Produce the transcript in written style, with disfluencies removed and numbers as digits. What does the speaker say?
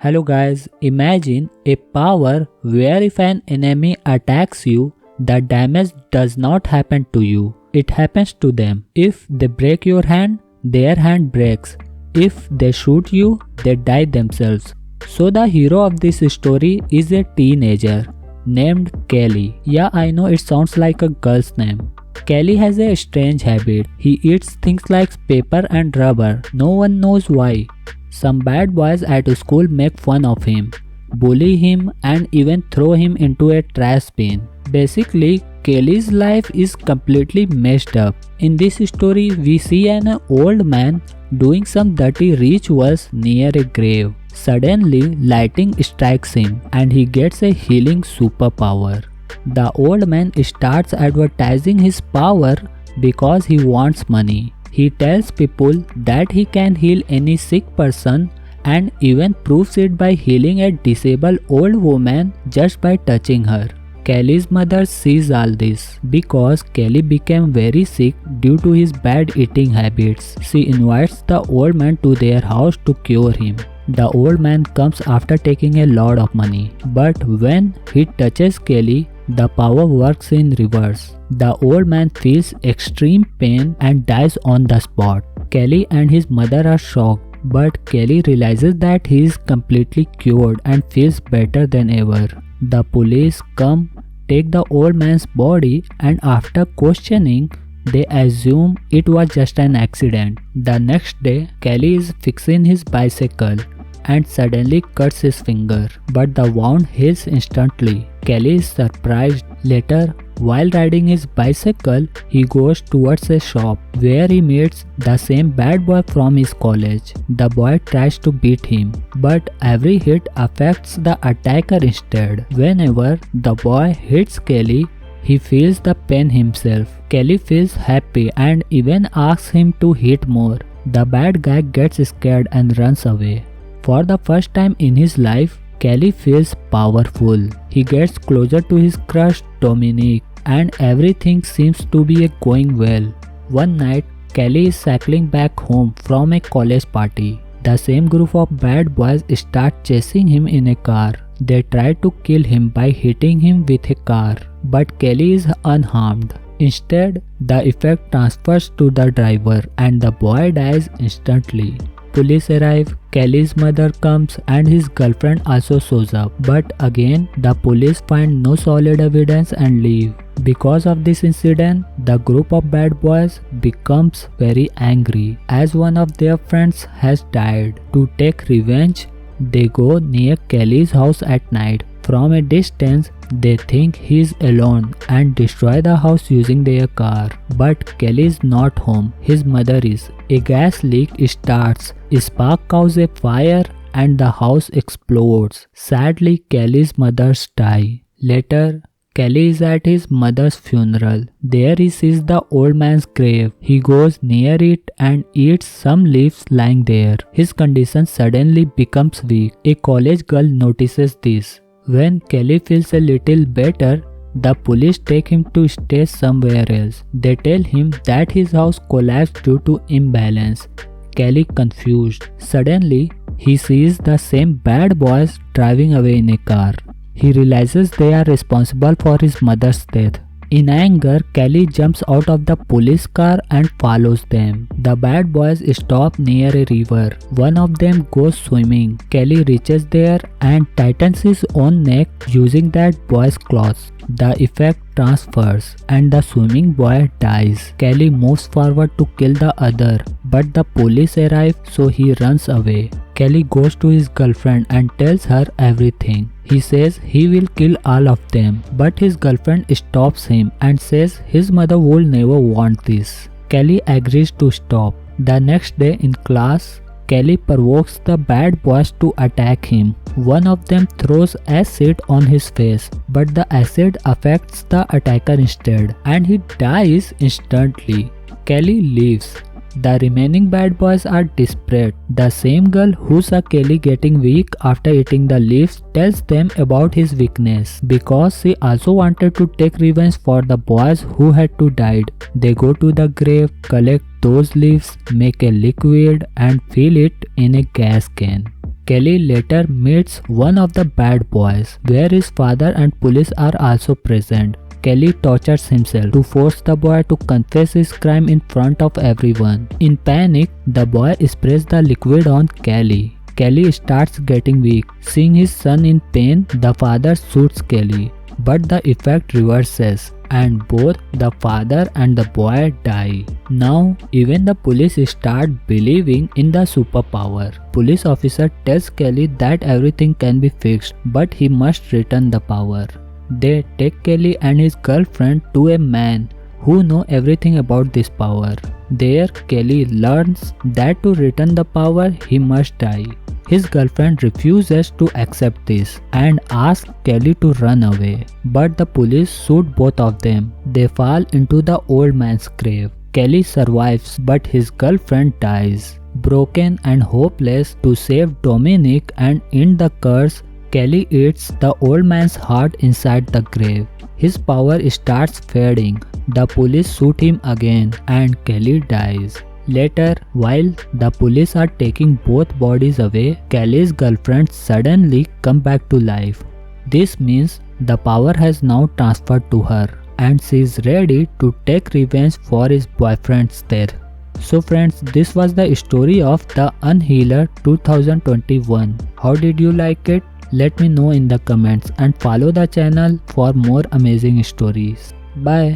Hello guys, imagine a power where if an enemy attacks you, the damage does not happen to you. It happens to them. If they break your hand, their hand breaks. If they shoot you, they die themselves. So the hero of this story is a teenager named Kelly. Yeah, I know it sounds like a girl's name. Kelly has a strange habit. He eats things like paper and rubber. No one knows why. Some bad boys at school make fun of him, bully him and even throw him into a trash bin. Basically, Kelly's life is completely messed up. In this story, we see an old man doing some dirty rituals near a grave. Suddenly, lightning strikes him and he gets a healing superpower. The old man starts advertising his power because he wants money. He tells people that he can heal any sick person and even proves it by healing a disabled old woman just by touching her. Kelly's mother sees all this because Kelly became very sick due to his bad eating habits. She invites the old man to their house to cure him. The old man comes after taking a lot of money, but when he touches Kelly, the power works in reverse. The old man feels extreme pain and dies on the spot. Kelly and his mother are shocked, but Kelly realizes that he is completely cured and feels better than ever. The police come, take the old man's body, and after questioning, they assume it was just an accident. The next day, Kelly is fixing his bicycle and suddenly cuts his finger, but the wound heals instantly. Kelly is surprised. Later, while riding his bicycle, he goes towards a shop where he meets the same bad boy from his college. The boy tries to beat him, but every hit affects the attacker instead. Whenever the boy hits Kelly, he feels the pain himself. Kelly feels happy and even asks him to hit more. The bad guy gets scared and runs away. For the first time in his life, Kelly feels powerful. He gets closer to his crush Dominique and everything seems to be going well. One night, Kelly is cycling back home from a college party. The same group of bad boys start chasing him in a car. They try to kill him by hitting him with a car, but Kelly is unharmed. Instead, the effect transfers to the driver and the boy dies instantly. Police arrive, Kelly's mother comes and his girlfriend also shows up. But again, the police find no solid evidence and leave. Because of this incident, the group of bad boys becomes very angry as one of their friends has died. To take revenge, they go near Kelly's house at night. From a distance, they think he is alone and destroy the house using their car. But Kelly is not home, his mother is. A gas leak starts, a spark causes a fire and the house explodes. Sadly, Kelly's mother dies. Later, Kelly is at his mother's funeral. There he sees the old man's grave. He goes near it and eats some leaves lying there. His condition suddenly becomes weak. A college girl notices this. When Kelly feels a little better, the police take him to stay somewhere else. They tell him that his house collapsed due to imbalance. Kelly confused. Suddenly, he sees the same bad boys driving away in a car. He realizes they are responsible for his mother's death. In anger, Kelly jumps out of the police car and follows them. The bad boys stop near a river. One of them goes swimming. Kelly reaches there and tightens his own neck using that boy's clothes. The effect transfers and the swimming boy dies. Kelly moves forward to kill the other, but the police arrive, so he runs away. Kelly goes to his girlfriend and tells her everything. He says he will kill all of them, but his girlfriend stops him and says his mother will never want this. Kelly agrees to stop. The next day in class, Kelly provokes the bad boys to attack him. One of them throws acid on his face, but the acid affects the attacker instead, and he dies instantly. Kelly leaves. The remaining bad boys are desperate. The same girl who saw Kelly getting weak after eating the leaves tells them about his weakness because she also wanted to take revenge for the boys who had to die. They go to the grave, collect those leaves, make a liquid and fill it in a gas can. Kelly later meets one of the bad boys, where his father and police are also present. Kelly tortures himself to force the boy to confess his crime in front of everyone. In panic, the boy sprays the liquid on Kelly. Kelly starts getting weak. Seeing his son in pain, the father shoots Kelly. But the effect reverses and both the father and the boy die. Now, even the police start believing in the superpower. Police officer tells Kelly that everything can be fixed, but he must return the power. They take Kelly and his girlfriend to a man who know everything about this power. There, Kelly learns that to return the power, he must die. His girlfriend refuses to accept this and asks Kelly to run away. But the police shoot both of them. They fall into the old man's grave. Kelly survives, but his girlfriend dies. Broken and hopeless to save Dominic and end the curse, Kelly eats the old man's heart inside the grave. His power starts fading. The police shoot him again and Kelly dies. Later, while the police are taking both bodies away, Kelly's girlfriend suddenly comes back to life. This means the power has now transferred to her and she is ready to take revenge for his boyfriend's death. So friends, this was the story of The Unhealer 2021. How did you like it? Let me know in the comments and follow the channel for more amazing stories. Bye.